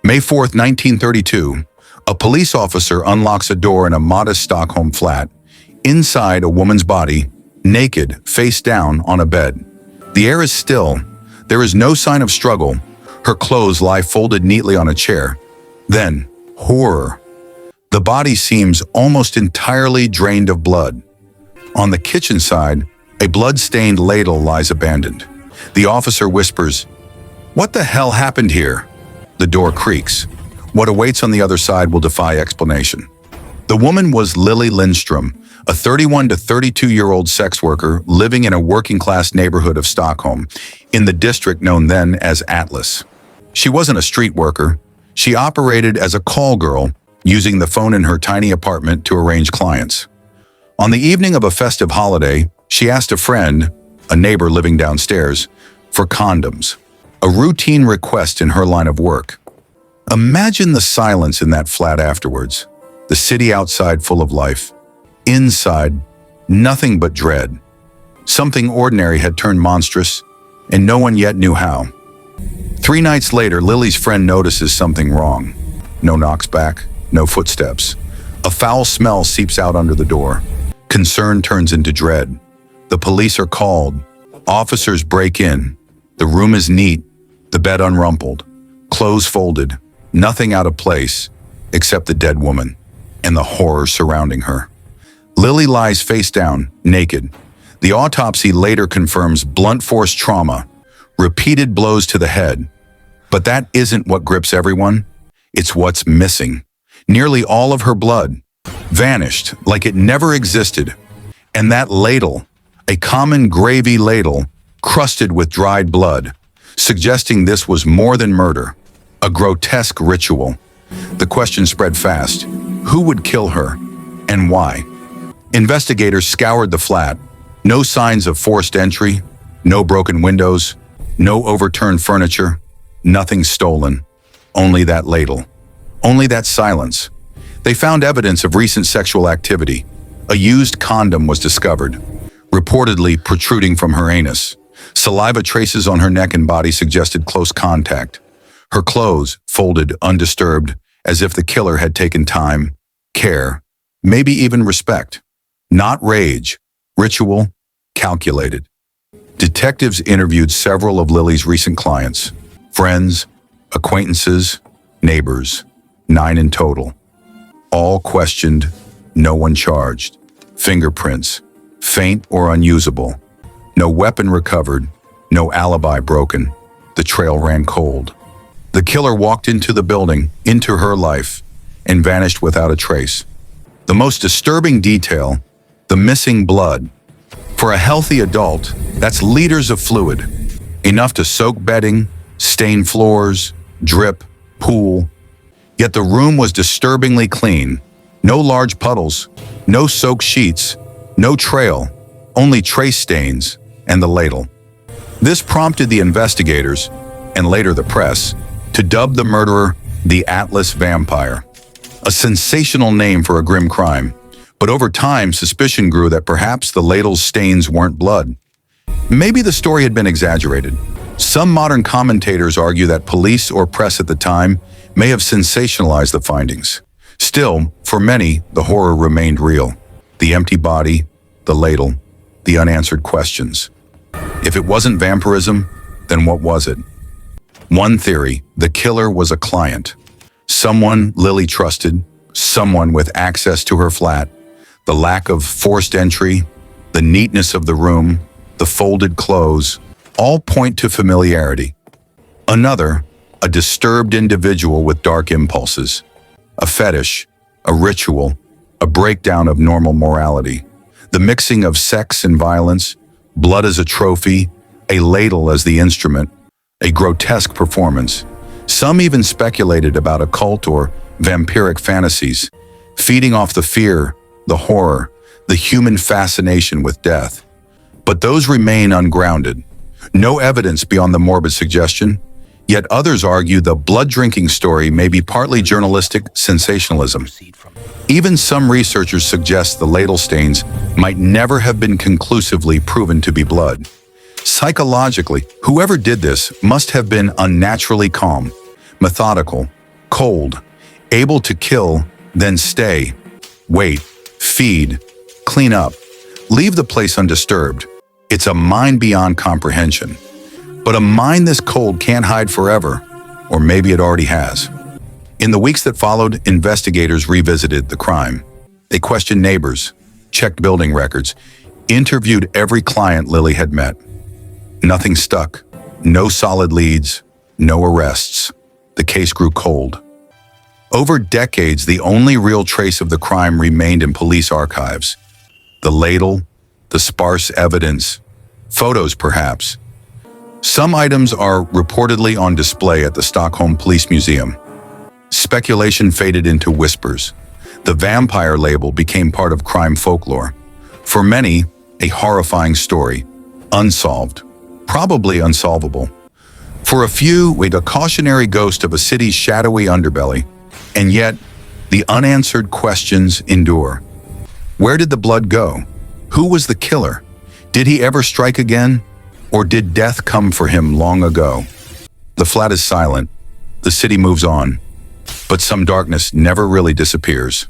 May 4th, 1932, a police officer unlocks a door in a modest Stockholm flat. Inside, a woman's body, naked, face down on a bed. The air is still. There is no sign of struggle. Her clothes lie folded neatly on a chair. Then, horror. The body seems almost entirely drained of blood. On the kitchen side, a blood-stained ladle lies abandoned. The officer whispers, "What the hell happened here?" The door creaks. What awaits on the other side will defy explanation. The woman was Lilly Lindström, a 31 to 32-year-old sex worker living in a working-class neighborhood of Stockholm, in the district known then as Atlas. She wasn't a street worker. She operated as a call girl, using the phone in her tiny apartment to arrange clients. On the evening of a festive holiday, she asked a friend, a neighbor living downstairs, for condoms, a routine request in her line of work. Imagine the silence in that flat afterwards, the city outside full of life. Inside, nothing but dread. Something ordinary had turned monstrous, and no one yet knew how. 3 nights later, Lily's friend notices something wrong. No knocks back, no footsteps. A foul smell seeps out under the door. Concern turns into dread. The police are called. Officers break in. The room is neat, the bed unrumpled, clothes folded, nothing out of place except the dead woman and the horror surrounding her. Lily lies face down, naked. The autopsy later confirms blunt force trauma, repeated blows to the head. But that isn't what grips everyone. It's what's missing. Nearly all of her blood vanished like it never existed. And that ladle, a common gravy ladle, crusted with dried blood, suggesting this was more than murder, a grotesque ritual. The question spread fast. Who would kill her, and why? Investigators scoured the flat. No signs of forced entry, no broken windows, no overturned furniture, nothing stolen. Only that ladle. Only that silence. They found evidence of recent sexual activity. A used condom was discovered, reportedly protruding from her anus. Saliva traces on her neck and body suggested close contact. Her clothes folded undisturbed, as if the killer had taken time, care, maybe even respect. Not rage, ritual, calculated. Detectives interviewed several of Lily's recent clients, friends, acquaintances, neighbors, 9 in total. All questioned, no one charged. Fingerprints, faint or unusable. No weapon recovered, no alibi broken. The trail ran cold. The killer walked into the building, into her life, and vanished without a trace. The most disturbing detail, the missing blood. For a healthy adult, that's liters of fluid, enough to soak bedding, stain floors, drip, pool. Yet the room was disturbingly clean. No large puddles, no soaked sheets, no trail, only trace stains and the ladle. This prompted the investigators, and later the press, to dub the murderer the Atlas Vampire, a sensational name for a grim crime. But over time, suspicion grew that perhaps the ladle's stains weren't blood. Maybe the story had been exaggerated. Some modern commentators argue that police or press at the time may have sensationalized the findings. Still, for many, the horror remained real. The empty body, the ladle, the unanswered questions. If it wasn't vampirism, then what was it? One theory, the killer was a client. Someone Lily trusted, someone with access to her flat. The lack of forced entry, the neatness of the room, the folded clothes, all point to familiarity. Another, a disturbed individual with dark impulses. A fetish, a ritual, a breakdown of normal morality. The mixing of sex and violence, blood as a trophy, a ladle as the instrument, a grotesque performance. Some even speculated about occult or vampiric fantasies, feeding off the fear, the horror, the human fascination with death. But those remain ungrounded. No evidence beyond the morbid suggestion. Yet others argue the blood-drinking story may be partly journalistic sensationalism. Even some researchers suggest the ladle stains might never have been conclusively proven to be blood. Psychologically, whoever did this must have been unnaturally calm, methodical, Cold, able to kill, then stay, wait, feed, clean up, leave the place undisturbed. It's a mind beyond comprehension. But a mind this cold can't hide forever, or maybe it already has. In the weeks that followed, investigators revisited the crime. They questioned neighbors, checked building records, interviewed every client Lilly had met. Nothing stuck. No solid leads, no arrests. The case grew cold. Over decades, the only real trace of the crime remained in police archives. The ladle, the sparse evidence, photos perhaps. Some items are reportedly on display at the Stockholm Police Museum. Speculation faded into whispers. The vampire label became part of crime folklore. For many, a horrifying story, unsolved, probably unsolvable. For a few, wait, a cautionary ghost of a city's shadowy underbelly. And yet, the unanswered questions endure. Where did the blood go? Who was the killer? Did he ever strike again? Or did death come for him long ago? The flat is silent. The city moves on. But some darkness never really disappears.